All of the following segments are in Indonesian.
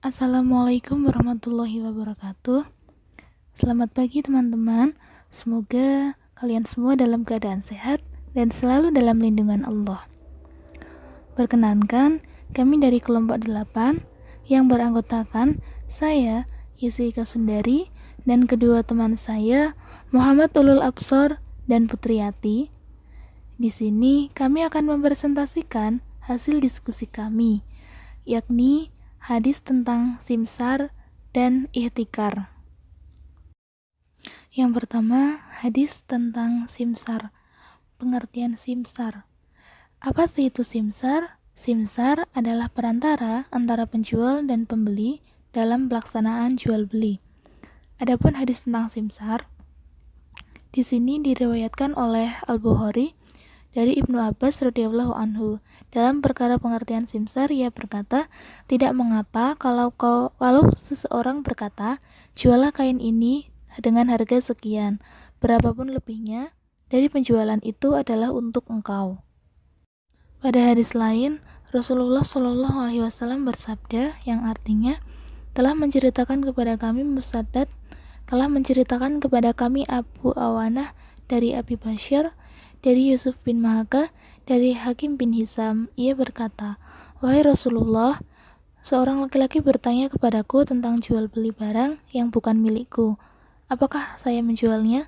Assalamualaikum warahmatullahi wabarakatuh. Selamat pagi teman-teman. Semoga kalian semua dalam keadaan sehat dan selalu dalam lindungan Allah. Perkenankan, kami dari kelompok 8 yang beranggotakan saya, Yesika Sundari, dan kedua teman saya, Muhammad Ulul Absor dan Putriati. Di sini kami akan mempresentasikan hasil diskusi kami, yakni hadis tentang simsar dan ihtikar. Yang pertama, hadis tentang simsar. Pengertian simsar. Apa sih itu simsar? Simsar adalah perantara antara penjual dan pembeli dalam pelaksanaan jual beli. Adapun hadis tentang simsar di sini diriwayatkan oleh Al-Bukhari dari Ibnu Abbas radhiyallahu anhu. Dalam perkara pengertian simsar, ia berkata, tidak mengapa kalau seseorang berkata, jualah kain ini dengan harga sekian, berapapun lebihnya, dari penjualan itu adalah untuk engkau. Pada hadis lain, Rasulullah Shallallahu Alaihi Wasallam bersabda, yang artinya, telah menceritakan kepada kami Abu Awanah dari Abi Bashir, dari Yusuf bin Mahaka, dari Hakim bin Hizam. Ia berkata, wahai Rasulullah, seorang laki-laki bertanya kepadaku tentang jual beli barang yang bukan milikku. Apakah saya menjualnya?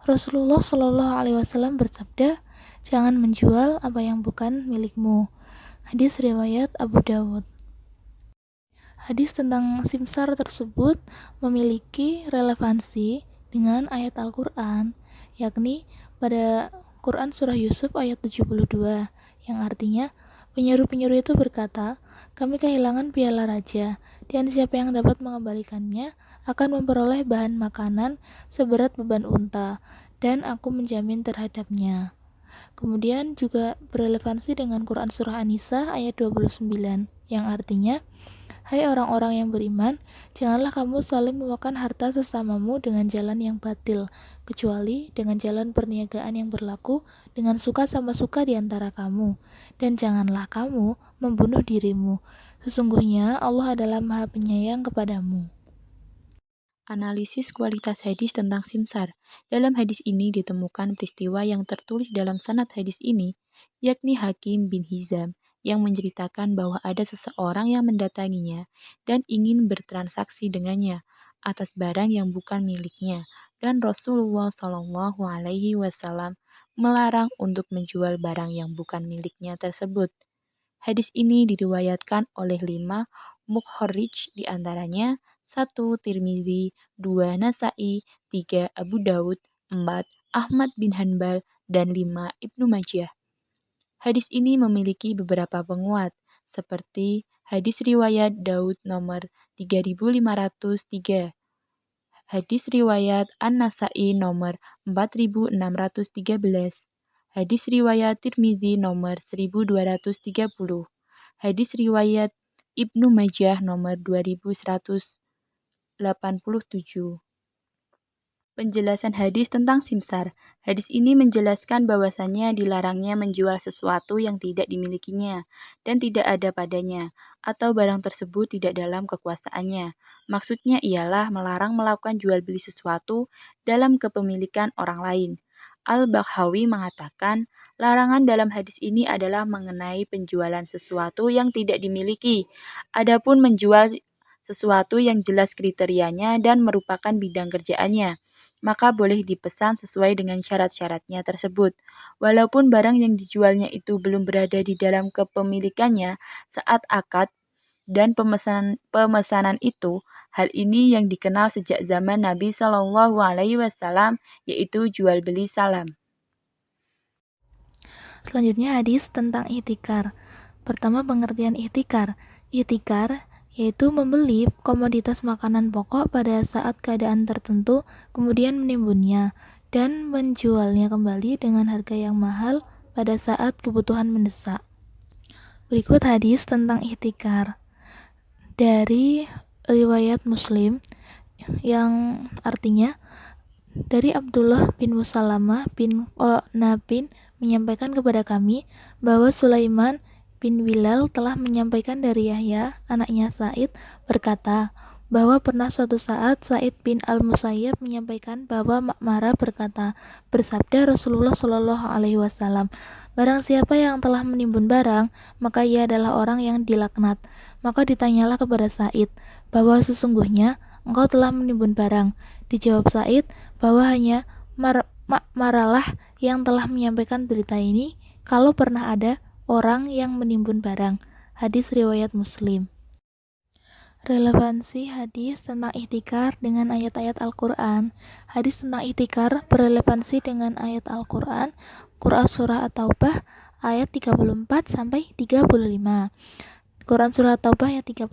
Rasulullah Shallallahu Alaihi Wasallam bersabda, jangan menjual apa yang bukan milikmu. Hadis riwayat Abu Dawud. Hadis tentang simsar tersebut memiliki relevansi dengan ayat Al-Quran, yakni pada Quran Surah Yusuf ayat 72, yang artinya, penyeru-penyeru itu berkata, kami kehilangan piala raja, dan siapa yang dapat mengembalikannya akan memperoleh bahan makanan seberat beban unta, dan aku menjamin terhadapnya. Kemudian juga berrelevansi dengan Quran Surah An-Nisa ayat 29, yang artinya, hai orang-orang yang beriman, janganlah kamu saling memakan harta sesamamu dengan jalan yang batil, kecuali dengan jalan perniagaan yang berlaku dengan suka sama suka di antara kamu. Dan janganlah kamu membunuh dirimu. Sesungguhnya Allah adalah Maha Penyayang kepadamu. Analisis kualitas hadis tentang simsar. Dalam hadis ini ditemukan peristiwa yang tertulis dalam sanad hadis ini, yakni Hakim bin Hizam, yang menceritakan bahwa ada seseorang yang mendatanginya dan ingin bertransaksi dengannya atas barang yang bukan miliknya, dan Rasulullah Shallallahu Alaihi Wasallam melarang untuk menjual barang yang bukan miliknya tersebut. Hadis ini diriwayatkan oleh 5 mukharrij diantaranya 1. Tirmizi, 2. Nasai, 3. Abu Daud, 4. Ahmad bin Hanbal, dan 5. Ibnu Majah. Hadis ini memiliki beberapa penguat, seperti hadis riwayat Daud nomor 3503, hadis riwayat An-Nasai nomor 4613, hadis riwayat Tirmizi nomor 1230, hadis riwayat Ibnu Majah nomor 2187. Penjelasan hadis tentang simsar. Hadis ini menjelaskan bahwasannya dilarangnya menjual sesuatu yang tidak dimilikinya dan tidak ada padanya, atau barang tersebut tidak dalam kekuasaannya. Maksudnya ialah melarang melakukan jual beli sesuatu dalam kepemilikan orang lain. Al-Baghawi mengatakan, larangan dalam hadis ini adalah mengenai penjualan sesuatu yang tidak dimiliki. Adapun menjual sesuatu yang jelas kriterianya dan merupakan bidang kerjaannya, maka boleh dipesan sesuai dengan syarat-syaratnya tersebut. Walaupun barang yang dijualnya itu belum berada di dalam kepemilikannya saat akad dan pemesanan itu, hal ini yang dikenal sejak zaman Nabi Shallallahu Alaihi Wasallam, yaitu jual beli salam. Selanjutnya hadis tentang ihtikar. Pertama, pengertian ihtikar. Ihtikar yaitu membeli komoditas makanan pokok pada saat keadaan tertentu, kemudian menimbunnya, dan menjualnya kembali dengan harga yang mahal pada saat kebutuhan mendesak. Berikut hadis tentang ihtikar dari riwayat Muslim, yang artinya, dari Abdullah bin Musalamah bin Qanabin menyampaikan kepada kami bahwa Sulaiman bin Bilal telah menyampaikan dari Yahya, anaknya Sa'id, berkata, bahwa pernah suatu saat Sa'id bin al-Musayyab menyampaikan bahwa Ma'mara berkata, bersabda Rasulullah Shallallahu Alaihi Wasallam, barang siapa yang telah menimbun barang, maka ia adalah orang yang dilaknat. Maka ditanyalah kepada Sa'id, bahwa sesungguhnya engkau telah menimbun barang. Dijawab Sa'id, bahwa hanya Ma'maralah yang telah menyampaikan berita ini, kalau pernah ada orang yang menimbun barang. Hadis riwayat Muslim. Relevansi hadis tentang ihtikar dengan ayat-ayat Al-Quran. Hadis tentang ihtikar berrelevansi dengan ayat Al-Quran, Quran Surah At-Taubah ayat 34-35. Quran Surah Taubah ayat 34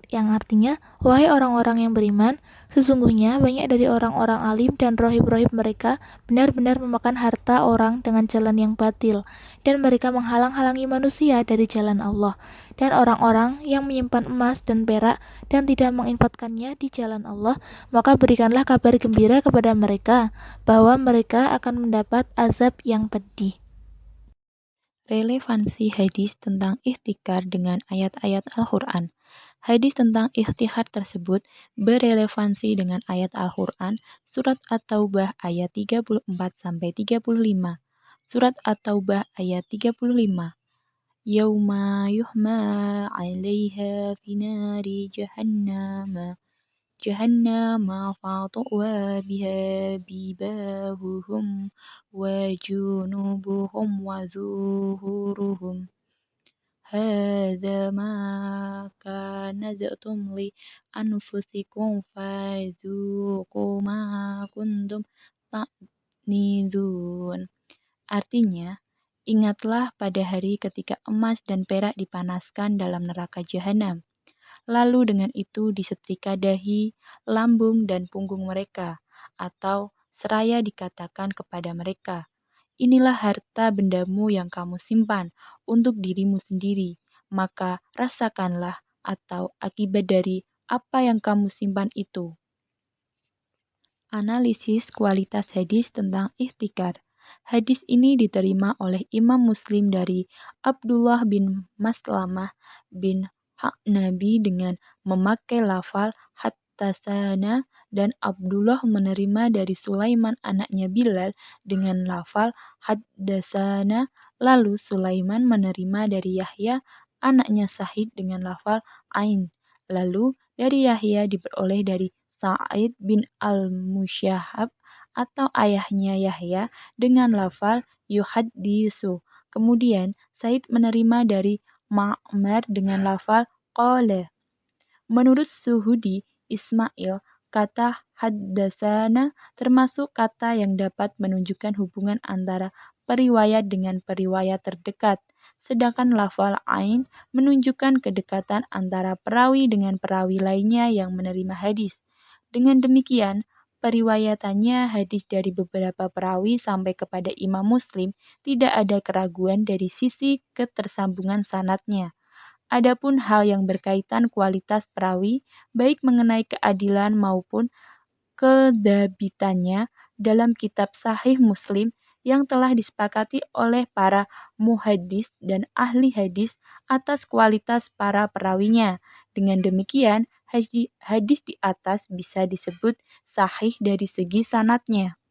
yang artinya, wahai orang-orang yang beriman, sesungguhnya banyak dari orang-orang alim dan rohib-rohib mereka benar-benar memakan harta orang dengan jalan yang batil, dan mereka menghalang-halangi manusia dari jalan Allah. Dan orang-orang yang menyimpan emas dan perak dan tidak menginfakkannya di jalan Allah, maka berikanlah kabar gembira kepada mereka bahwa mereka akan mendapat azab yang pedih. Relevansi hadis tentang ihtikar dengan ayat-ayat Al-Quran. Hadis tentang ihtikar tersebut berrelevansi dengan ayat Al-Quran Surat At-Taubah ayat 34-35. Surat At-Taubah ayat 35. Yauma yuhma 'alaiha fi nari jahannama fatuwa biha bibahuhum wa junubuhum wa zuhuruhum hadza ma kanaztum li anfusikum fazuqu ma kuntum taknizun. Artinya, ingatlah pada hari ketika emas dan perak dipanaskan dalam neraka jahanam. Lalu dengan itu disetrika dahi, lambung, dan punggung mereka, atau seraya dikatakan kepada mereka, inilah harta bendamu yang kamu simpan untuk dirimu sendiri, maka rasakanlah atau akibat dari apa yang kamu simpan itu. Analisis kualitas hadis tentang ihtikar. Hadis ini diterima oleh Imam Muslim dari Abdullah bin Maslamah bin Ha'nabi dengan memakai lafal hattasana, dan Abdullah menerima dari Sulaiman anaknya Bilal dengan lafal haddasana, lalu Sulaiman menerima dari Yahya anaknya Sa'id dengan lafal ain, lalu dari Yahya diperoleh dari Sa'id bin al-Musyahab atau ayahnya Yahya dengan lafal yuhaddisu. Kemudian Sa'id menerima dari Ma'mar dengan lafal qala. Menurut Suhudi Ismail, kata haddasana termasuk kata yang dapat menunjukkan hubungan antara periwayat dengan periwayat terdekat, sedangkan lafal ain menunjukkan kedekatan antara perawi dengan perawi lainnya yang menerima hadis. Dengan demikian, periwayatannya hadis dari beberapa perawi sampai kepada Imam Muslim tidak ada keraguan dari sisi ketersambungan sanadnya. Adapun hal yang berkaitan kualitas perawi, baik mengenai keadilan maupun kedabitannya dalam kitab Sahih Muslim yang telah disepakati oleh para muhaddis dan ahli hadis atas kualitas para perawinya. Dengan demikian, hadis di atas bisa disebut sahih dari segi sanadnya.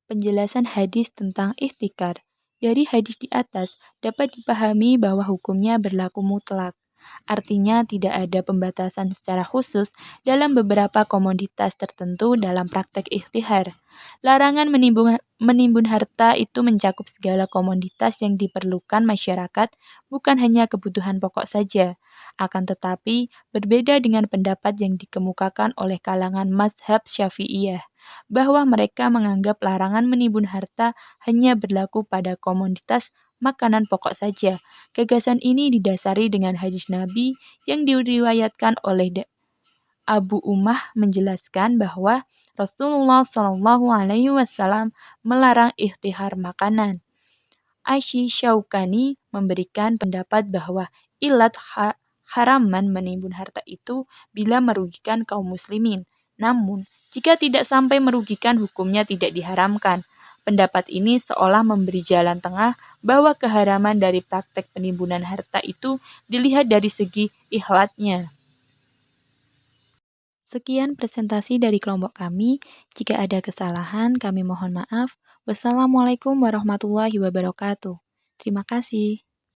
Penjelasan hadis tentang ihtikar. Dari hadis di atas dapat dipahami bahwa hukumnya berlaku mutlak. Artinya tidak ada pembatasan secara khusus dalam beberapa komoditas tertentu dalam praktek ihtikar. Larangan menimbun harta itu mencakup segala komoditas yang diperlukan masyarakat, bukan hanya kebutuhan pokok saja. Akan tetapi, berbeda dengan pendapat yang dikemukakan oleh kalangan mazhab Syafi'iyah, bahwa mereka menganggap larangan menimbun harta hanya berlaku pada komoditas makanan pokok saja. Gagasan ini didasari dengan hadis Nabi yang diriwayatkan oleh Abu Ummah menjelaskan bahwa Rasulullah Shallallahu Alaihi Wasallam melarang ihtihar makanan. Asy Syaukani memberikan pendapat bahwa ilat haraman menimbun harta itu bila merugikan kaum muslimin. Namun, jika tidak sampai merugikan, hukumnya tidak diharamkan. Pendapat ini seolah memberi jalan tengah bahwa keharaman dari praktek penimbunan harta itu dilihat dari segi ikhlasnya. Sekian presentasi dari kelompok kami. Jika ada kesalahan, kami mohon maaf. Wassalamualaikum warahmatullahi wabarakatuh. Terima kasih.